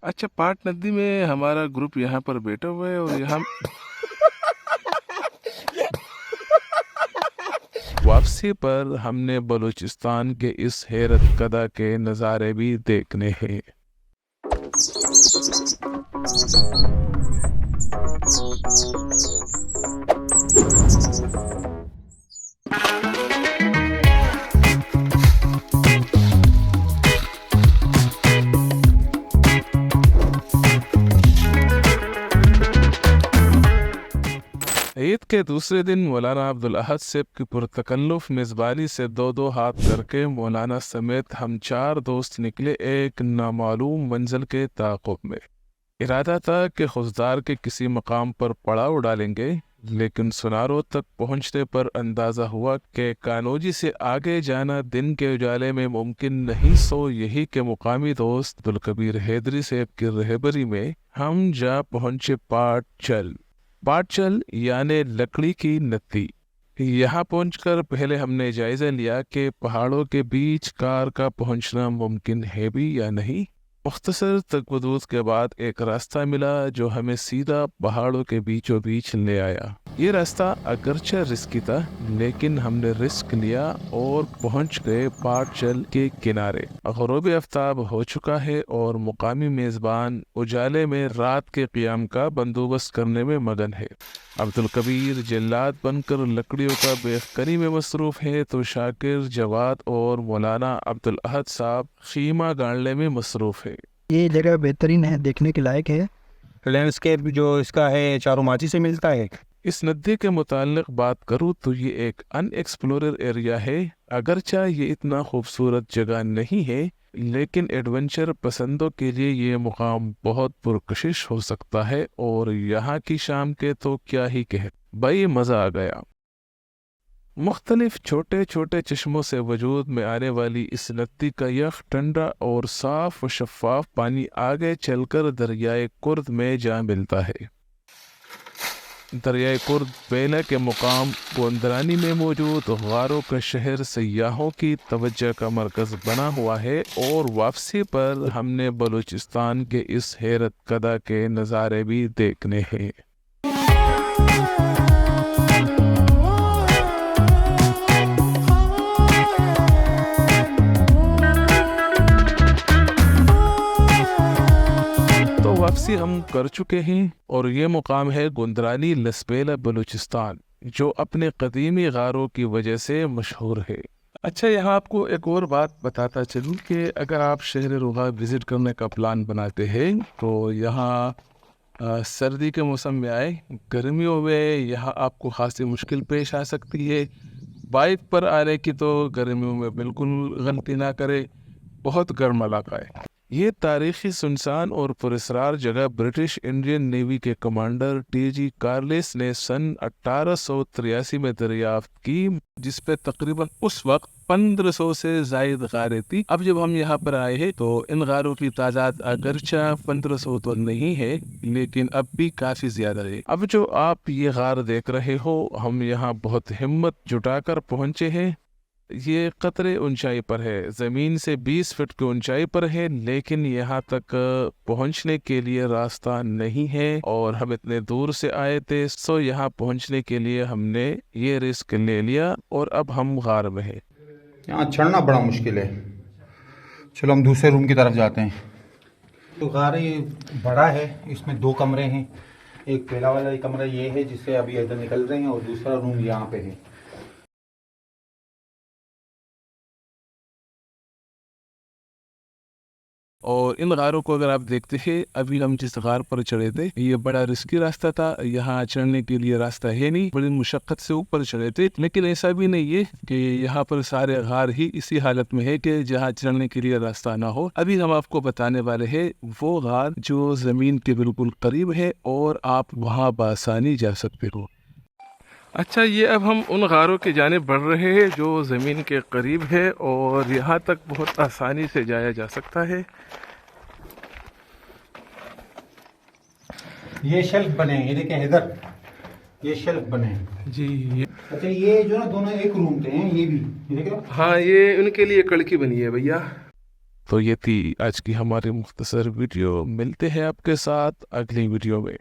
अच्छा, पाट नदी में हमारा ग्रुप यहाँ पर बैठा हुआ है और यहाँ वापसी पर हमने बलूचिस्तान के इस हैरत कदा के नज़ारे भी देखने हैं। ईद के दूसरे दिन मौलाना अब्दुल अहद सेब की पुरतकल्लुफ़ मेज़बानी से दो दो हाथ करके मौलाना समेत हम 4 दोस्त निकले एक नामालूम मंजिल के ताक़ुब में। इरादा था कि खुशदार के किसी मकाम पर पड़ाव डालेंगे, लेकिन सुनारो तक पहुंचने पर अंदाज़ा हुआ कि कानोजी से आगे जाना दिन के उजाले में मुमकिन नहीं। सो यही के मुकामी दोस्त अब्दुल कबीर हैदरी सेब की रहबरी में हम जा पहुंचे पाटचल यानी लकड़ी की नत्ती। यहाँ पहुंचकर पहले हमने जायजा लिया कि पहाड़ों के बीच कार का पहुंचना मुमकिन है भी या नहीं। मुख्तसर तकबदूद के बाद एक रास्ता मिला जो हमें सीधा पहाड़ों के बीचों बीच ले आया। ये रास्ता अगरचे रिस्की था, लेकिन हमने रिस्क लिया और पहुंच गए पाटचल के किनारे। ग़ुरूब आफ्ताब हो चुका है और मुकामी मेज़बान उजाले में रात के क़ियाम का बंदोबस्त करने में मगन है। अब्दुल कबीर जल्लाद बनकर लकड़ियों का बेखकनी में मसरूफ़ है, तो शाकिर, जवाद और मौलाना अब्दुल अहद साहब खीमा गाड़ने में मसरूफ़ है। ये जगह बेहतरीन है, देखने के लायक है। लैंडस्केप जो इसका है चारों माची से मिलता है। इस नदी के मुताल्लिक़ बात करूँ तो ये एक अनएक्सप्लोरर एरिया है। अगरचा ये इतना खूबसूरत जगह नहीं है, लेकिन एडवेंचर पसंदों के लिए ये मुकाम बहुत पुरकशिश हो सकता है। और यहाँ की शाम के तो क्या ही कहे, भाई मज़ा आ गया। मुख्तलिफ छोटे छोटे चश्मों से वजूद में आने वाली इस नदी का यख ठंडा और साफ व शफाफ पानी आगे चलकर दरियाए कुर्द में जा मिलता है। दरियाए कुर्द बेला के मुकाम गोंदरानी में मौजूद गारों का शहर सयाहों की तवज्जो का मरकज़ बना हुआ है। और वापसी पर हमने बलूचिस्तान के इस हैरत कदा के नज़ारे भी देखने हैं। वापसी हम कर चुके हैं और ये मुकाम है गोंदरानी लसबेला बलूचिस्तान, जो अपने कदीमी गारों की वजह से मशहूर है। अच्छा, यहाँ आपको एक और बात बताता चलूँ कि अगर आप शहर रुगा विज़िट करने का प्लान बनाते हैं तो यहाँ सर्दी के मौसम में आए। गर्मियों में यहाँ आपको खासी मुश्किल पेश आ सकती है। बाइक पर आने की तो गर्मियों में बिल्कुल गलती ना करें, बहुत गर्म इलाका है। ये तारीखी सुनसान और पुरस्कार जगह ब्रिटिश इंडियन नेवी के कमांडर टी.जी. कार्लेस ने सन 1883 में दरियाफ्त की, जिस पे तकरीबन उस वक्त 1500 से जायद गारें थी। अब जब हम यहाँ पर आए हैं तो इन गारों की तादाद अगरचा 1500 तो नहीं है, लेकिन अब भी काफ़ी ज़्यादा है। अब जो आप ये गार देख रहे हो, हम यहाँ बहुत हिम्मत जुटाकर पहुँचे हैं। ये कतरे ऊंचाई पर है, ज़मीन से 20 फीट की ऊंचाई पर है, लेकिन यहाँ तक पहुँचने के लिए रास्ता नहीं है और हम इतने दूर से आए थे। सो यहाँ पहुँचने के लिए हमने ये रिस्क ले लिया और अब हम गार में हैं। यहाँ चढ़ना बड़ा मुश्किल है। चलो हम दूसरे रूम की तरफ जाते हैं। तो गार ये बड़ा है, इसमें 2 कमरे हैं। एक पहला वाला कमरा ये है जिससे अभी इधर निकल रहे हैं, और दूसरा रूम यहाँ पे है। और इन गारों को अगर आप देखते हैं, अभी हम जिस गार पर चढ़े थे ये बड़ा रिस्की रास्ता था। यहाँ चढ़ने के लिए रास्ता है नहीं, बड़ी मुशक्कत से ऊपर चढ़े थे। लेकिन ऐसा भी नहीं है कि यहाँ पर सारे गार ही इसी हालत में है कि जहाँ चढ़ने के लिए रास्ता ना हो। अभी हम आपको बताने वाले हैं वो गार जो ज़मीन के बिल्कुल करीब है और आप वहाँ बआसानी जा सकते हो। अच्छा, ये अब हम उन गारों की जानिब बढ़ रहे हैं जो ज़मीन के करीब है और यहाँ तक बहुत आसानी से जाया जा सकता है। ये शेल्फ बने हैं, ये देखें इधर, ये शेल्फ बने हैं जी। अच्छा, ये जो ना दोनों एक रूम थे हैं, ये भी ये देख रहे हो? हाँ, ये उनके लिए कड़की बनी है भैया। تو یہ تھی آج کی ہماری مختصر ویڈیو. ملتے ہیں آپ کے ساتھ اگلی ویڈیو میں.